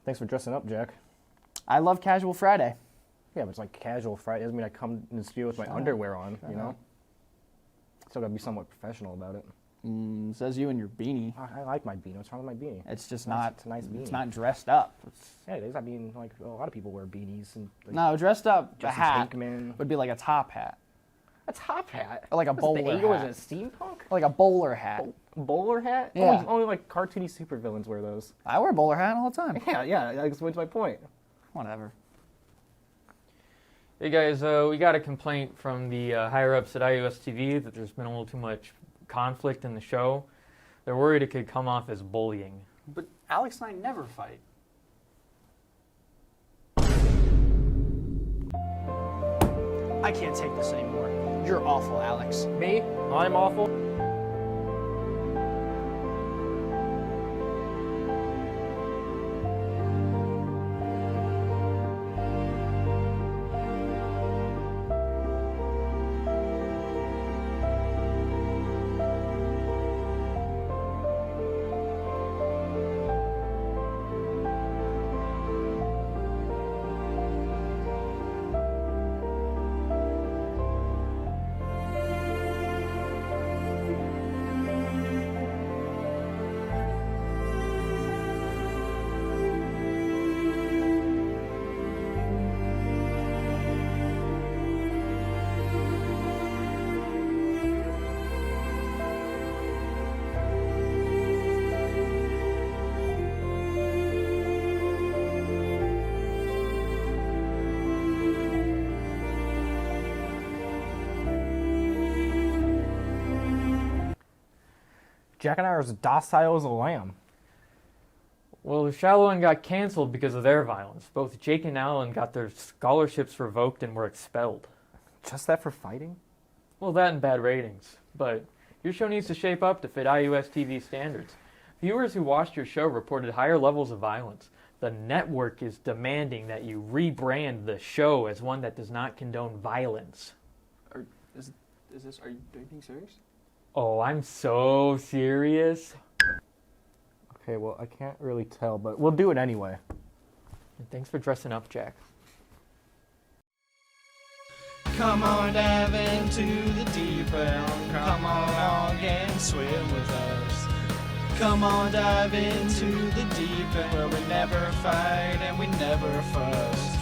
Thanks for dressing up, Jack. I love Casual Friday. Yeah, but it's like casual Friday. Doesn't mean I come in the studio with my underwear on, you know? Still gotta be somewhat professional about it. Says you and your beanie. I like my beanie. What's wrong with my beanie? It's just It's a nice beanie. It's not dressed up. Yeah, it is. I mean, like, a lot of people wear beanies. And like, No, dressed up, a Justin hat Pinkman. would be like a top hat. A top hat? Or like a What is bowler it, hat. Was it steampunk? Or like a bowler hat. Bowler hat? Yeah. Only like cartoony supervillains wear those. I wear a bowler hat all the time. Yeah, that's my point. Whatever. Hey guys, we got a complaint from the higher-ups at iOS TV that there's been a little too much conflict in the show. They're worried it could come off as bullying. But Alex and I never fight. I can't take this anymore. You're awful, Alex. Me? I'm awful? Jack and I are as docile as a lamb. Well, the Shallow End got canceled because of their violence. Both Jake and Alan got their scholarships revoked and were expelled. Just that for fighting? Well, that and bad ratings. But your show needs to shape up to fit iOS TV standards. Viewers who watched your show reported higher levels of violence. The network is demanding that you rebrand the show as one that does not condone violence. Are you being serious? Oh, I'm so serious. Okay, well, I can't really tell, but we'll do it anyway. And thanks for dressing up, Jack. Come on, dive into the deep end. Come along and swim with us. Come on, dive into the deep end where we never fight and we never fuss.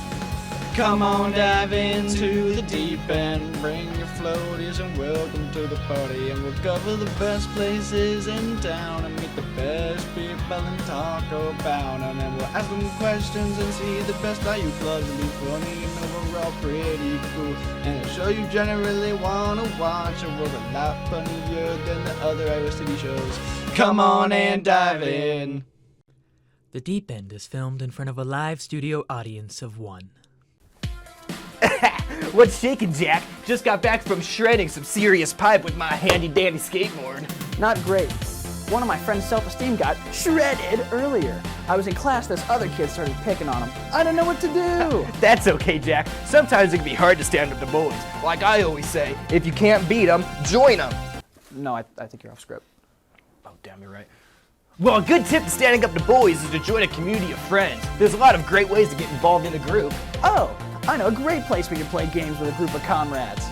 Come on, dive into the deep end. Bring your floaties and welcome to the party. And we'll cover the best places in town and meet the best people and talk about. And then we'll ask them questions and see the best IU clubs and be funny and overall pretty cool. And a show you generally wanna watch, and we're a lot funnier than the other iOS TV shows. Come on and dive in. The Deep End is filmed in front of a live studio audience of one. What's shaking, Jack? Just got back from shredding some serious pipe with my handy-dandy skateboard. Not great. One of my friend's self-esteem got shredded earlier. I was in class, this other kid started picking on him. I don't know what to do. That's okay, Jack. Sometimes it can be hard to stand up to bullies. Like I always say, if you can't beat them, join them. No, I think you're off script. Oh, damn, you're right. Well, a good tip to standing up to bullies is to join a community of friends. There's a lot of great ways to get involved in a group. Oh, I know a great place we can play games with a group of comrades.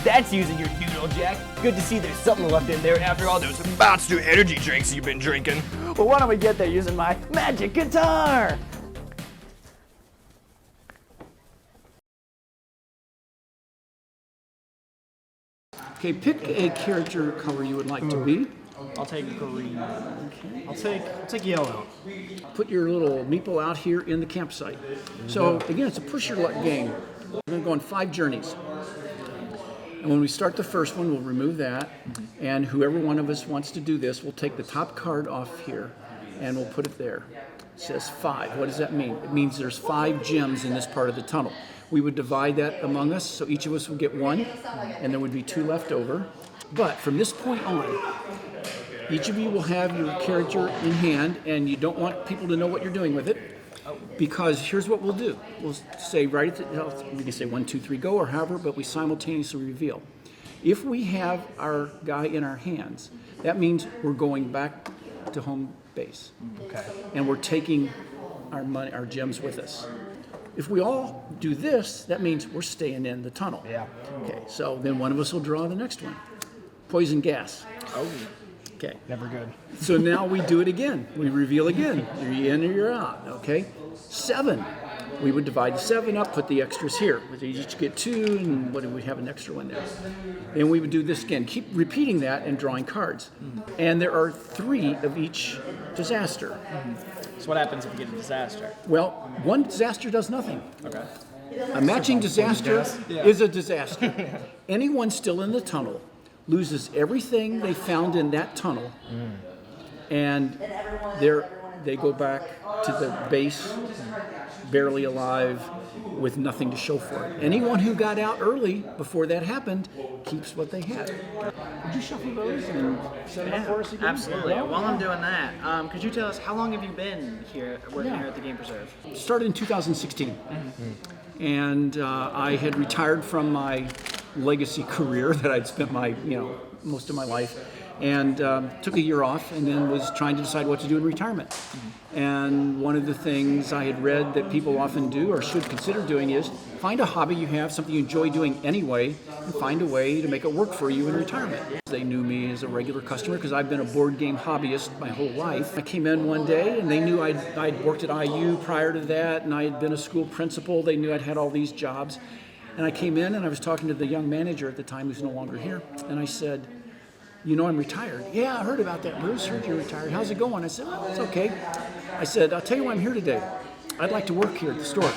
That's using your doodle, Jack. Good to see there's something left in there after all those Monster energy drinks you've been drinking. Well, why don't we get there using my magic guitar? Okay, pick a character color you would like to be. I'll take green. Okay. I'll take yellow. Put your little meeple out here in the campsite. So again, it's a push your luck game. We're going to go on 5 journeys. And when we start the first one, we'll remove that. And whoever one of us wants to do this, we'll take the top card off here and we'll put it there. It says 5. What does that mean? It means there's 5 gems in this part of the tunnel. We would divide that among us, so each of us would get 1, and there would be 2 left over. But from this point on, each of you will have your character in hand, and you don't want people to know what you're doing with it, because here's what we'll do. We'll say right at the, we can say 1, 2, 3, go, or however, but we simultaneously reveal. If we have our guy in our hands, that means we're going back to home base. Okay. And we're taking our gems with us. If we all do this, that means we're staying in the tunnel. Yeah. Okay, so then one of us will draw the next one. Poison gas. Oh, Okay. Never good. So now we do it again. We reveal again. You're in or you're out. Okay. 7. We would divide the 7 up, put the extras here. We each get 2, and what do we have an extra one there? Then we would do this again. Keep repeating that and drawing cards. And there are 3 of each disaster. So what happens if you get a disaster? Well, one disaster does nothing. Okay. A matching disaster is a disaster. Anyone still in the tunnel loses everything they found in that tunnel, and they go back to the base barely alive with nothing to show for it. Anyone who got out early before that happened keeps what they had. Would you shuffle those and set it up for us again? Absolutely. While I'm doing that, could you tell us how long have you been here working here at the Game Preserve? Started in 2016, and I had retired from my legacy career that I'd spent most of my life, and took a year off, and then was trying to decide what to do in retirement. And one of the things I had read that people often do or should consider doing is find a hobby you have, something you enjoy doing anyway, and find a way to make it work for you in retirement. They knew me as a regular customer because I've been a board game hobbyist my whole life. I came in one day and they knew I'd worked at IU prior to that, and I had been a school principal. They knew I'd had all these jobs. And I came in and I was talking to the young manager at the time, who's no longer here, and I said, "You know, I'm retired." "Yeah, I heard about that, Bruce. Heard you're retired. How's it going?" I said, "Well, it's okay." I said, "I'll tell you why I'm here today. I'd like to work here at the store.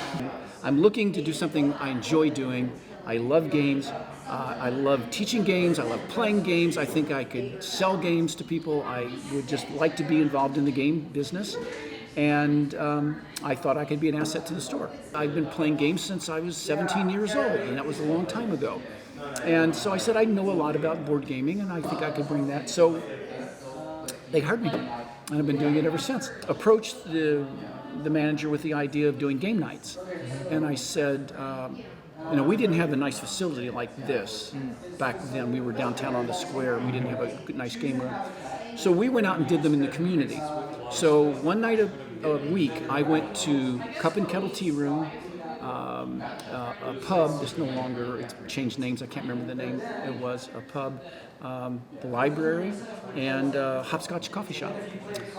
I'm looking to do something I enjoy doing. I love games. I love teaching games. I love playing games. I think I could sell games to people. I would just like to be involved in the game business. And I thought I could be an asset to the store. I've been playing games since I was 17 years old, and that was a long time ago. And so I said, I know a lot about board gaming, and I think I could bring that. So they hired me, and I've been doing it ever since. Approached the manager with the idea of doing game nights. And I said, we didn't have a nice facility like this back then. We were downtown on the square. We didn't have a good, nice game room. So we went out and did them in the community. So one night a week, I went to Cup and Kettle Tea Room, a pub. It's no longer, it's changed names. I can't remember the name. It was a pub, the library, and Hopscotch Coffee Shop.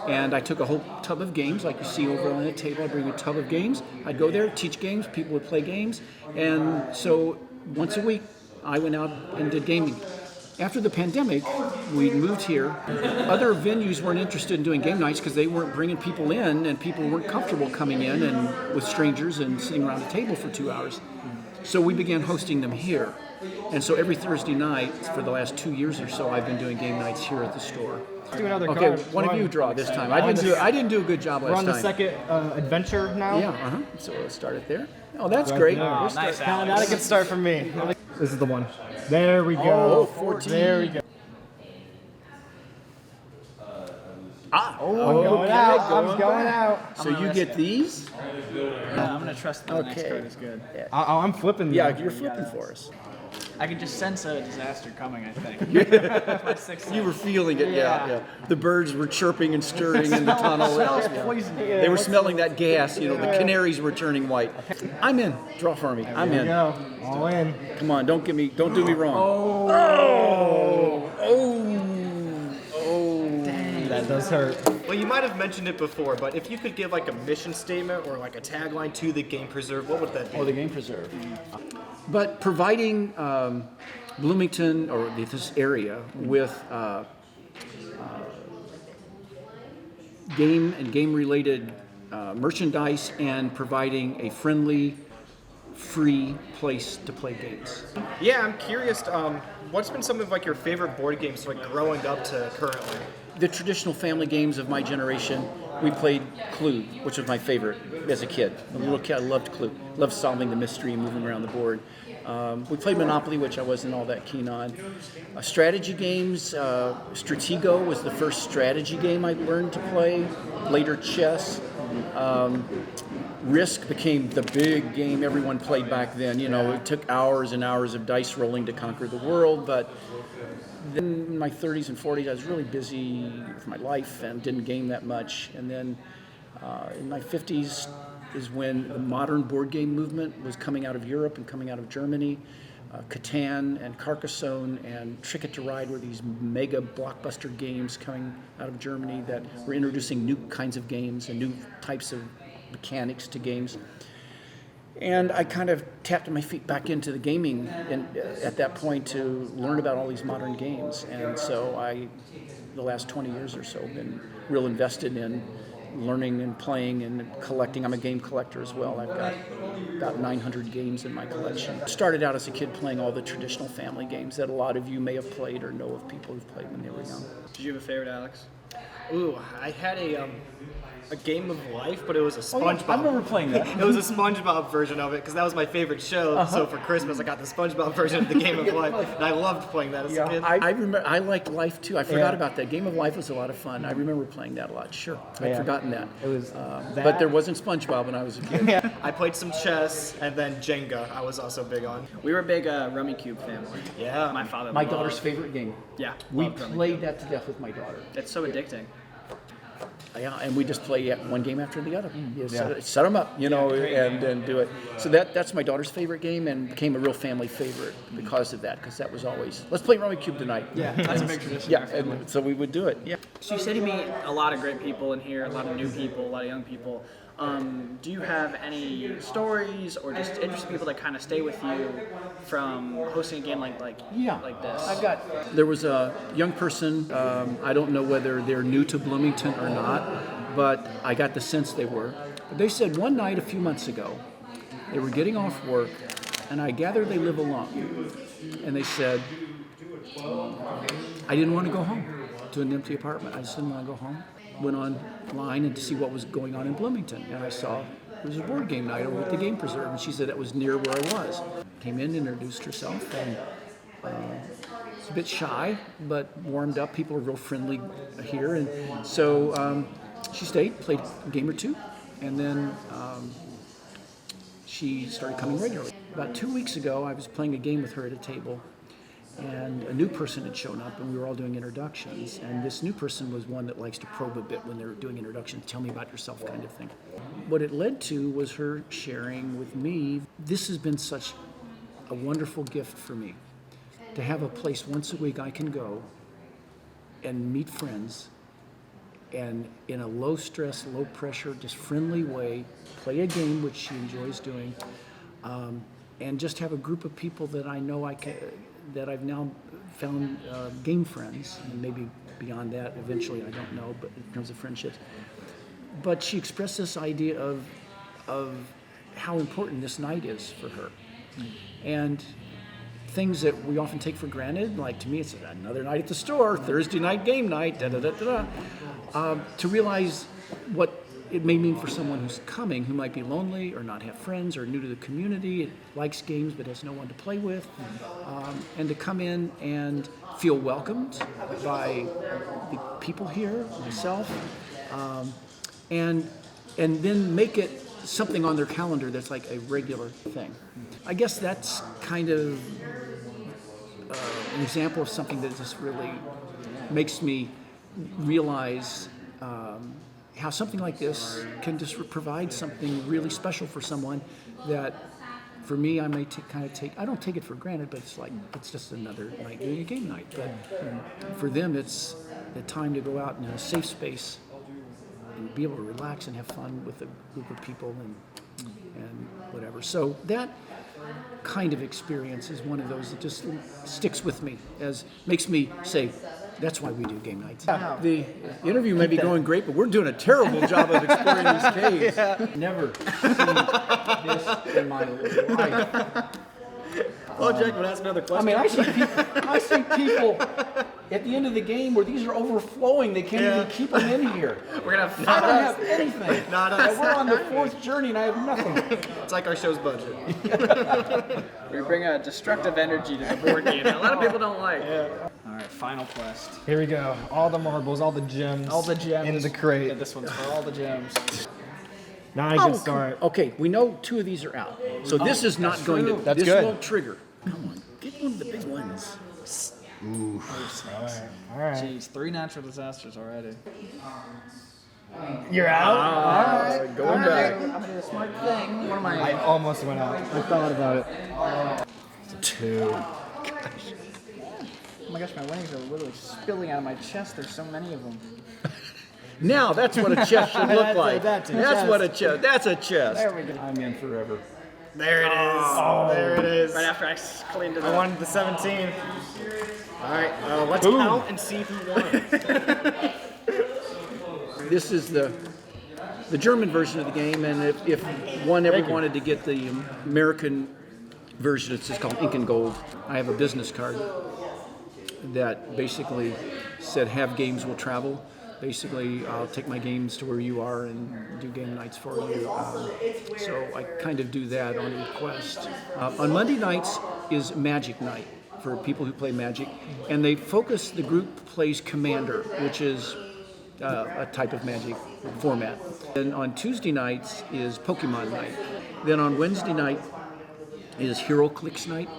And I took a whole tub of games, like you see over on the table. I'd bring a tub of games. I'd go there, teach games. People would play games. And so once a week, I went out and did gaming. After the pandemic, we moved here. Other venues weren't interested in doing game nights because they weren't bringing people in, and people weren't comfortable coming in and with strangers and sitting around a table for 2 hours. So we began hosting them here. And so every Thursday night for the last 2 years or so, I've been doing game nights here at the store. Let's do another Okay, card. one of you draw this time. I didn't do a good job last We're time. on the second adventure now. Yeah, So let's start it there. Oh, that's great. there. We're Nice, start- Alex. Not a good start for me. This is the one. There we go. Oh, 14. There we go. Ah, I'm going out. I'm going out. So you get these? I'm going to trust that the next Okay. card is good. I'm flipping. Yeah, them. you're flipping for us. I can just sense a disaster coming, I think. My sixth You were feeling it, yeah. The birds were chirping and stirring in the tunnel. smells Yeah. poison. They were smelling that gas, the canaries were turning white. I'm in. Draw for me. I'm There in. we go. All in. Come on, don't do me wrong. That does hurt. Well, you might have mentioned it before, but if you could give like a mission statement or like a tagline to the Game Preserve, what would that be? Oh, the Game Preserve. But providing Bloomington or this area with game and game-related merchandise, and providing a friendly, free place to play games. Yeah, I'm curious. What's been some of like your favorite board games like growing up to currently? The traditional family games of my generation, we played Clue, which was my favorite as a kid. A little kid, I loved Clue. Loved solving the mystery and moving around the board. We played Monopoly, which I wasn't all that keen on. Strategy games, Stratego was the first strategy game I learned to play. Later chess. Risk became the big game everyone played back then. It took hours and hours of dice rolling to conquer the world, but then in my 30s and 40s, I was really busy with my life and didn't game that much. And then In my 50s is when the modern board game movement was coming out of Europe and coming out of Germany. Catan and Carcassonne and Ticket to Ride were these mega blockbuster games coming out of Germany that were introducing new kinds of games and new types of mechanics to games. And I kind of tapped my feet back into the gaming at that point to learn about all these modern games. And so the last 20 years or so, been real invested in learning and playing and collecting. I'm a game collector as well. I've got about 900 games in my collection. Started out as a kid playing all the traditional family games that a lot of you may have played or know of people who've played when they were young. Did you have a favorite, Alex? Ooh, I had a Game of Life, but it was a SpongeBob. I remember playing that. It was a SpongeBob version of it because that was my favorite show. So for Christmas, I got the SpongeBob version of the Game of Life, and I loved playing that as a kid. I remember. I liked Life too. I forgot about that. Game of Life was a lot of fun. I remember playing that a lot. Sure, I'd forgotten that. It was but there wasn't SpongeBob when I was a kid. I played some chess, and then Jenga. I was also big on. We were a big Rummy Cube family. Yeah, My father My loved- daughter's favorite game. Yeah. We loved Rummy played that to death with my daughter. Cube. It's so addicting. Yeah, and we just play one game after the other. You set them up, and do it. So that's my daughter's favorite game and became a real family favorite because of that, because that was always, let's play Rummy Cube tonight. Yeah, that's a big tradition. Yeah, and so we would do it. Yeah. So you said you meet a lot of great people in here, a lot of new people, a lot of young people. Do you have any stories or just interesting people that kind of stay with you from hosting a game like this? There was a young person, I don't know whether they're new to Bloomington or not, but I got the sense they were. But they said one night a few months ago, they were getting off work, and I gather they live alone. And they said, I didn't want to go home to an empty apartment. I just didn't want to go home. Went online and to see what was going on in Bloomington, and I saw there was a board game night over at the Game Preserve, and she said that was near where I was. Came in, introduced herself, and was a bit shy, but warmed up. People are real friendly here, and so she stayed, played a game or two, and then she started coming regularly. About 2 weeks ago, I was playing a game with her at a table, and a new person had shown up, and we were all doing introductions. And this new person was one that likes to probe a bit when they're doing introductions, tell me about yourself kind of thing. What it led to was her sharing with me, this has been such a wonderful gift for me, to have a place once a week I can go and meet friends and in a low stress, low pressure, just friendly way, play a game, which she enjoys doing, and just have a group of people that I know that I've now found game friends, and maybe beyond that eventually, I don't know, but in terms of friendships. But she expressed this idea of how important this night is for her. And things that we often take for granted, like to me it's another night at the store, Thursday night game night, to realize what it may mean for someone who's coming, who might be lonely or not have friends or new to the community, likes games but has no one to play with, and to come in and feel welcomed by the people here, myself, and then make it something on their calendar that's like a regular thing. I guess that's kind of an example of something that just really makes me realize how something like this can just provide something really special for someone that, for me, I may I don't take it for granted, but it's just another night doing a game night. But for them, it's the time to go out in a safe space and be able to relax and have fun with a group of people and whatever. So that kind of experience is one of those that just sticks with me, makes me say, that's why we do game nights. The interview may be going great, but we're doing a terrible job of exploring these caves. Never seen this in my life. Oh, Jack, want to ask another question? I mean, I see people at the end of the game where these are overflowing. They can't even keep them in here. We're going to have I don't have anything. Not us. And we're on the fourth journey and I have nothing. It's like our show's budget. We bring a destructive energy to the board game that a lot of people don't like. All right, final quest. Here we go. All the marbles, all the gems. All the gems. In the crate. Yeah, this one's for all the gems. Now I can start. Okay, we know 2 of these are out. So this is not going to, That's this good. won't trigger. Come on, get one of the big ones. All right. Jeez, 3 natural disasters already. You're out? Going back. I'm gonna do a smart thing. One of my. I almost went out. I thought about it. 2. Oh my gosh, my wings are literally spilling out of my chest. There's so many of them. Now that's what a chest should look like. That's What a chest. That's a chest. There we go. I'm in forever. There it is. There it is. Right after I cleaned it I up. wanted the 17. All right, let's count and see who won. This is the German version of the game, and if one ever wanted to get the American version, it's just called Ink and Gold. I have a business card that basically said, "Have games will travel." Basically, I'll take my games to where you are and do game nights for you. So I kind of do that on request. On Monday nights is Magic Night for people who play Magic, and the group plays Commander, which is a type of Magic format. And on Tuesday nights is Pokemon Night. Then on Wednesday night is Hero Clicks Night.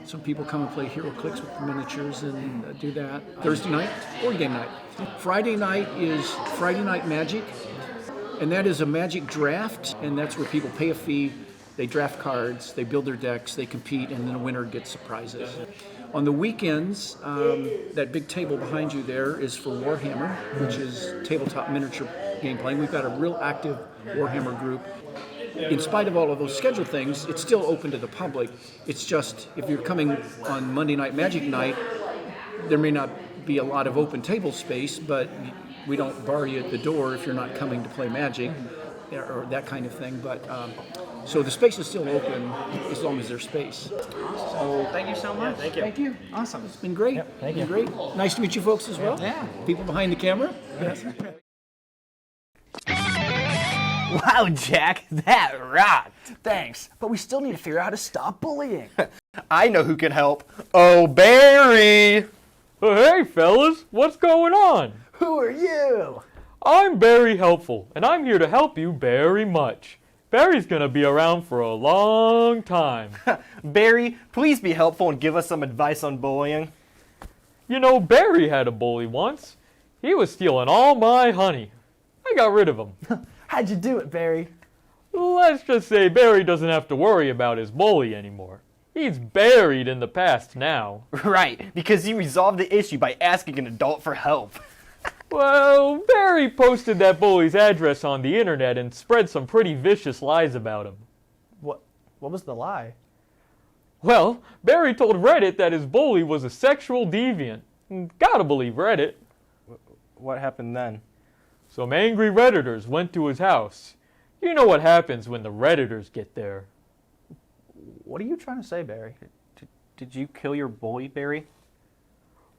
Some people come and play Hero Clicks with the miniatures and do that. Thursday night, board game night. Friday night is Friday Night Magic, and that is a Magic draft, and that's where people pay a fee, they draft cards, they build their decks, they compete, and then a winner gets surprises. On the weekends, that big table behind you there is for Warhammer, which is tabletop miniature game playing. We've got a real active Warhammer group. In spite of all of those scheduled things, it's still open to the public. It's just, if you're coming on Monday Night Magic Night, there may not be a lot of open table space, but we don't bar you at the door if you're not coming to play Magic or that kind of thing. But so the space is still open as long as there's space. So thank you so much. Thank you. Thank you. Awesome. It's been great. thank Been great. Nice to meet you folks as well. Yeah. People behind the camera. Wow, Jack, that rocked. Thanks, but we still need to figure out how to stop bullying. I know who can help. Oh, Barry! Hey, fellas, what's going on? Who are you? I'm Barry Helpful, and I'm here to help you very much. Barry's gonna be around for a long time. Barry, please be helpful and give us some advice on bullying. You know, Barry had a bully once. He was stealing all my honey. I got rid of him. How'd you do it, Barry? Let's just say Barry doesn't have to worry about his bully anymore. He's buried in the past now. Right, because you resolved the issue by asking an adult for help. Well, Barry posted that bully's address on the internet and spread some pretty vicious lies about him. What was the lie? Well, Barry told Reddit that his bully was a sexual deviant. Gotta believe Reddit. What happened then? Some angry Redditors went to his house. You know what happens when the Redditors get there. What are you trying to say, Barry? Did you kill your bully, Barry?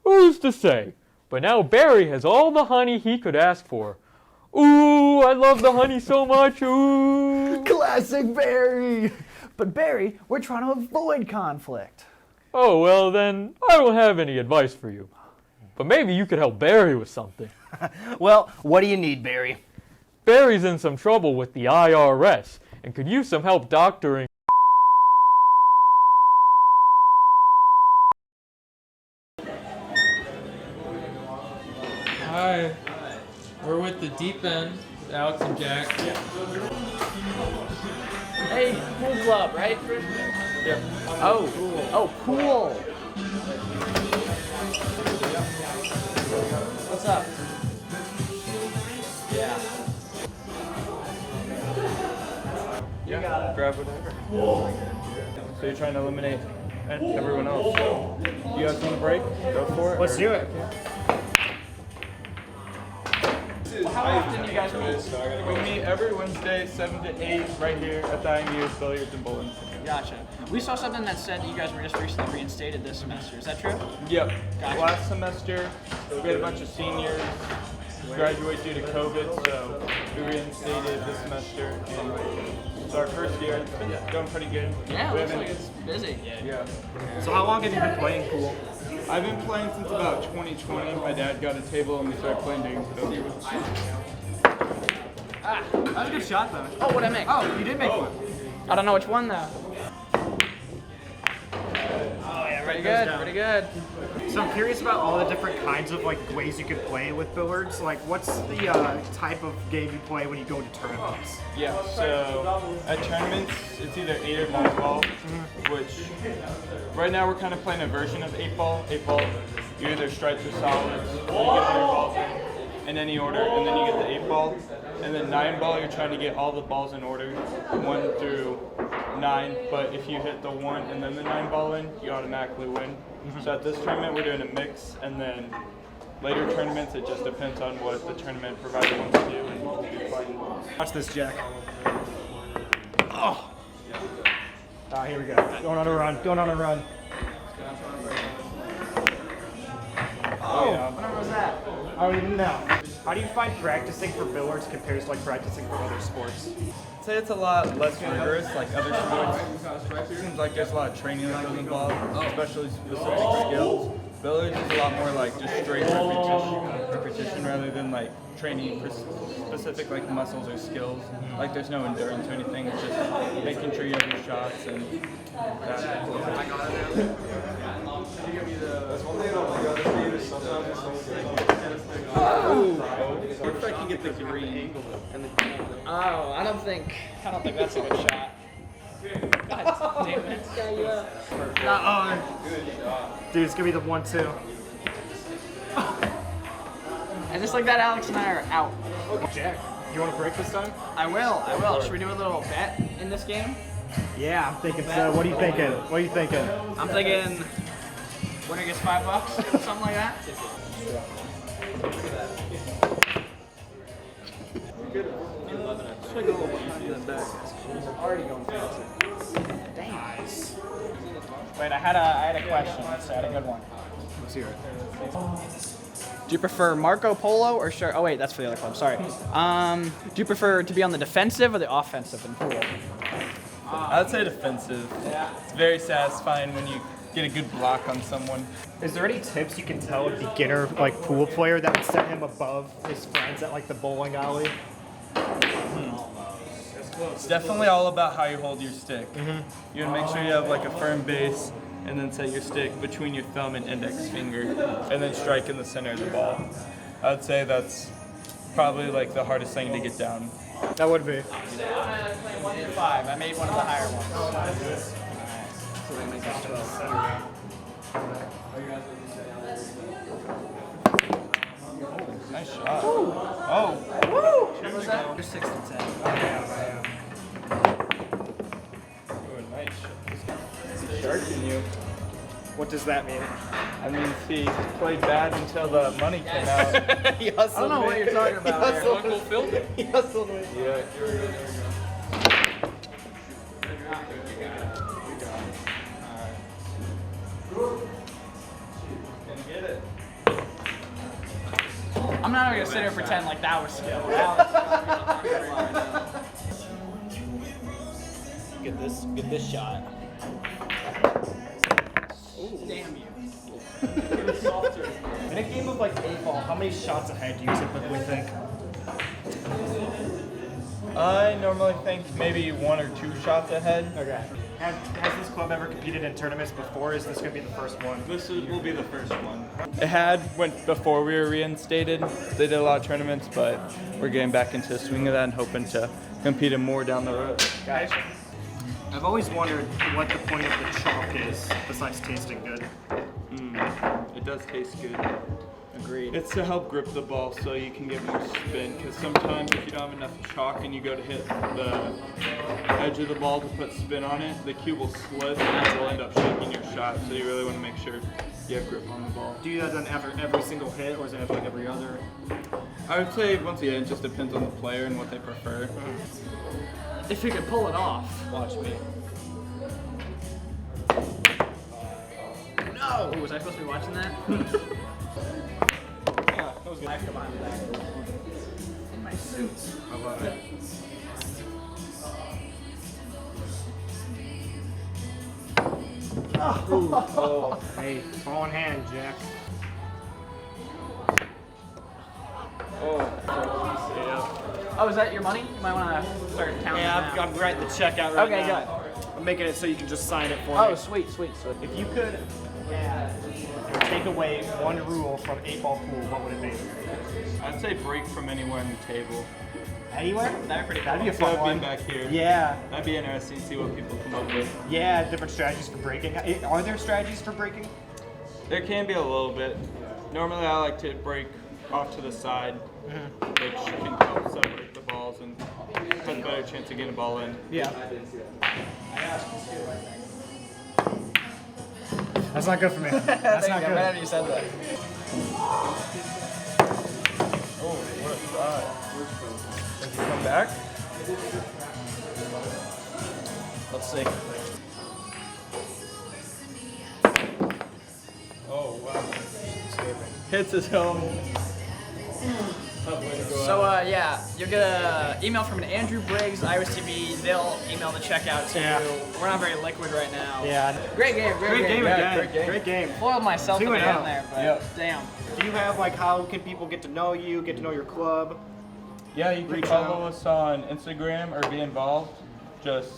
Who's to say? But now Barry has all the honey he could ask for. Ooh, I love the honey so much, ooh. Classic Barry! But Barry, we're trying to avoid conflict. Oh, well then, I don't have any advice for you. But maybe you could help Barry with something. Well, what do you need, Barry? Barry's in some trouble with the IRS and could use some help doctoring. Hi, we're with the Deep End, Alex and Jack. Hey, pool club, right? Yep. Oh, cool. What's up? Yeah. You got it. Grab whatever. So you're trying to eliminate everyone else. So you guys want to break? Go for it. Let's do it. How often do you guys meet? We meet every Wednesday, 7 to 8, right here at the IMU's Billiards and Bowling Center. Gotcha. We saw something that said that you guys were just recently reinstated this semester. Is that true? Yep. Gotcha. Last semester, we had a bunch of seniors graduate due to COVID, so we reinstated this semester. And it's our first year. It's been going pretty good. Yeah, We looks haven't- like it's busy. Yeah. So how long have you been playing pool? I've been playing since about 2020. My dad got a table and we started playing during COVID. That was a good shot, though. Oh, what'd I make? Oh, you did make one. I don't know which one though. Oh, yeah, Pretty good, pretty good. So I'm curious about all the different kinds of like ways you can play with billiards. Like, what's the type of game you play when you go to tournaments? Yeah, so at tournaments, it's either 8 or 9 ball, which right now we're kind of playing a version of 8 ball. 8 ball, you either strikes or solids, or you get all your balls in any order, and then you get the 8 ball. And then 9 ball, you're trying to get all the balls in order, 1 through 9. But if you hit the 1 and then the 9 ball in, you automatically win. So at this tournament, we're doing a mix, and then later tournaments, it just depends on what the tournament provider wants to do and what we'll be playing. Watch this, Jack. Oh. Here we go. Going on a run. Going on a run. Oh. What number was that? I don't even know. How do you find practicing for billiards compared to like practicing for other sports? I'd say it's a lot less rigorous, like other sports. It seems like there's a lot of training that goes involved, especially specific skills. Billiards is a lot more like just straight repetition rather than like training for specific like muscles or skills. Like there's no endurance or anything. It's just making sure you have your shots and that. If I can get the green. Oh, I don't think that's a good shot. God damn it. Dude, it's gonna be the 1-2. And just like that, Alex and I are out. Jack, you want to break this time? I will. Should we do a little bet in this game? Yeah, I'm thinking so. What are you thinking? What are you thinking? I'm thinking winner gets $5, something like that. Should I go behind that back? Already going fancy. Dang. Wait, I had a question. Let's say I had a good one. Let's hear it. Do you prefer Marco Polo or sure? Oh wait, that's for the other club. Sorry. Do you prefer to be on the defensive or the offensive in pool? I'd say defensive. Yeah. It's very satisfying when you get a good block on someone. Is there any tips you can tell a beginner like pool player that would set him above his friends at like the bowling alley? It's definitely all about how you hold your stick. You want to make sure you have like a firm base and then set your stick between your thumb and index finger and then strike in the center of the ball. I'd say that's probably like the hardest thing to get down. That would be. 5. I made one of the higher ones. So that makes us 12. Nice shot. Oh. Woo! What was that? You're 6 to 10. Ooh, nice shot. Sharking you. What does that mean? I mean, he played bad until the money came out. He hustled. I don't know what you're talking about here. Uncle Phil? He hustled me. Yeah. I'm not even gonna sit here and pretend like that was skill. Get this shot. Damn you. In a game of like 8 ball, how many shots ahead do you typically think? I normally think maybe 1 or 2 shots ahead. Okay. Has this club ever competed in tournaments before? Is this going to be the first one? This will be the first one. It had went before we were reinstated. They did a lot of tournaments, but we're getting back into the swing of that and hoping to compete in more down the road. Guys, I've always wondered what the point of the chalk is besides tasting good. It does taste good. Agreed. It's to help grip the ball so you can get more spin, because sometimes if you don't have enough chalk and you go to hit the edge of the ball to put spin on it, the cue will slip and it will end up shaking your shot, so you really want to make sure you have grip on the ball. Do you do that on every single hit, or is it like every other? I would say once again, it just depends on the player and what they prefer. If you can pull it off. Watch me. No! Ooh, was I supposed to be watching that? Yeah, that was good. Come on. In my suit. I love it. Oh. Hey, ball in hand, Jack. Oh, is that your money? You might want to start counting. Yeah, I'm writing the check out right now. Okay, good. I'm making it so you can just sign it for me. Oh, sweet. If you could, yeah. take away one rule from 8-ball pool, what would it be? I'd say break from anywhere on the table. Anywhere? That'd be pretty That'd be a So fun that'd one. be back here. Yeah. That'd be interesting to see what people come up with. Yeah, different strategies for breaking. Are there strategies for breaking? There can be a little bit. Normally I like to break off to the side, which can help separate the balls and has a better chance of getting a ball in. Yeah. That's not good for me. That's not good. You said that. Oh, what a shot. Does he come back? Let's see. Oh, wow. Hits his home. So yeah, you'll get an email from an Andrew Briggs, Iris TV. They'll email the checkout to you. We're not very liquid right now. Yeah. Great game. Great game again. great game. Great game. Foiled myself at the 2-0. end there, but Yep. damn. Do you have like how can people get to know you, get to know your club? Yeah, you can Reach follow out. us on Instagram or Be Involved. Just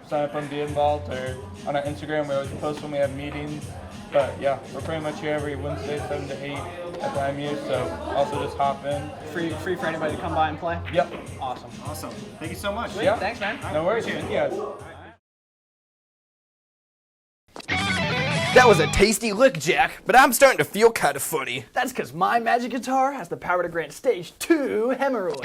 sign up on Be Involved or on our Instagram. We always post when we have meetings. But yeah, we're pretty much here every Wednesday, 7 to 8 at the IMU. So also just hop in. Free for anybody to come by and play. Yep. Awesome. Awesome. Thank you so much. Yeah. Thanks, man. No worries. Appreciate it. Yeah. That was a tasty lick, Jack, but I'm starting to feel kind of funny. That's because my magic guitar has the power to grant stage 2 hemorrhoids.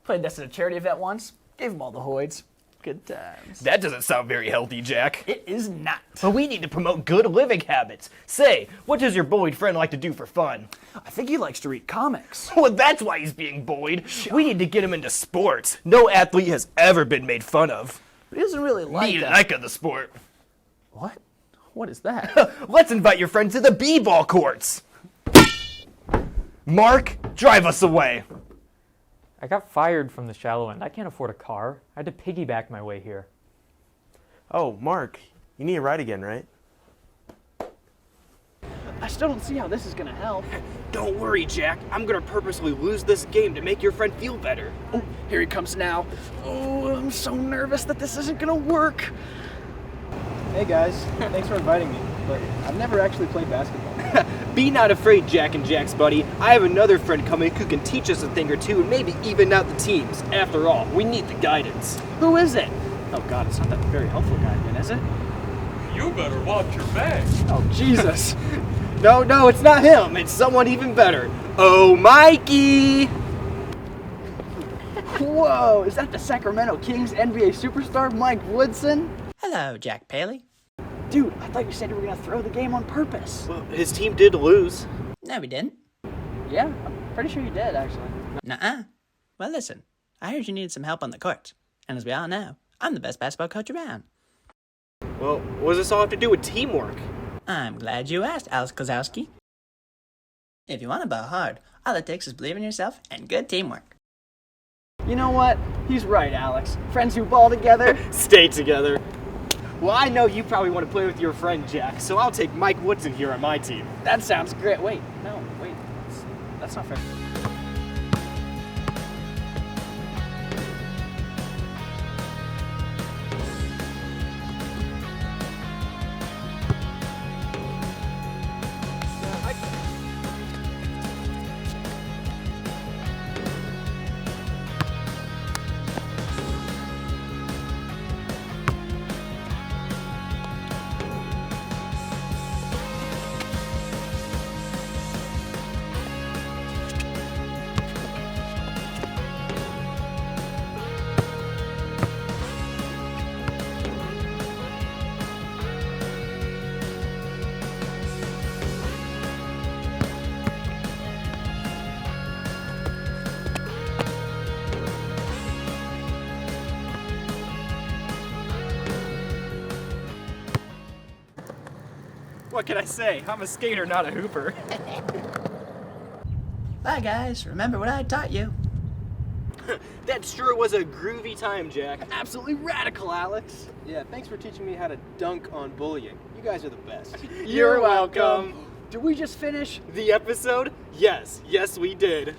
Played this at a charity event once. Gave them all the hoids. Good times. That doesn't sound very healthy, Jack. It is not. But we need to promote good living habits. Say, what does your bullied friend like to do for fun? I think he likes to read comics. Well, that's why he's being bullied. We need to get him into sports. No athlete has ever been made fun of. But he doesn't really like Me that. like the sport. What? What is that? Let's invite your friend to the b-ball courts. Mark, drive us away. I got fired from the shallow end. I can't afford a car. I had to piggyback my way here. Oh, Mark, you need a ride again, right? I still don't see how this is going to help. Don't worry, Jack. I'm gonna purposely lose this game to make your friend feel better. Oh, here he comes now. Oh, I'm so nervous that this isn't going to work. Hey guys, thanks for inviting me, but I've never actually played basketball. Be not afraid, Jack and Jack's buddy. I have another friend coming who can teach us a thing or two and maybe even out the teams. After all, we need the guidance. Who is it? Oh God, it's not that very helpful guy again, is it? You better watch your back. Oh Jesus. No, it's not him. It's someone even better. Oh, Mikey! Whoa, is that the Sacramento Kings NBA superstar Mike Woodson? Hello, Jack Paley. Dude, I thought you said you were going to throw the game on purpose. Well, his team did lose. No, we didn't. Yeah, I'm pretty sure you did, actually. Nuh-uh. Well, listen. I heard you needed some help on the court. And as we all know, I'm the best basketball coach around. Well, what does this all have to do with teamwork? I'm glad you asked, Alex Kozowski. If you want to ball hard, all it takes is believe in yourself and good teamwork. You know what? He's right, Alex. Friends who ball together. Stay together. Well, I know you probably want to play with your friend Jack, so I'll take Mike Woodson here on my team. That sounds great. Wait, that's not fair. What can I say? I'm a skater, not a hooper. Bye, guys. Remember what I taught you. That sure was a groovy time, Jack. Absolutely radical, Alex. Yeah, thanks for teaching me how to dunk on bullying. You guys are the best. You're welcome. Did we just finish? The episode? Yes, we did.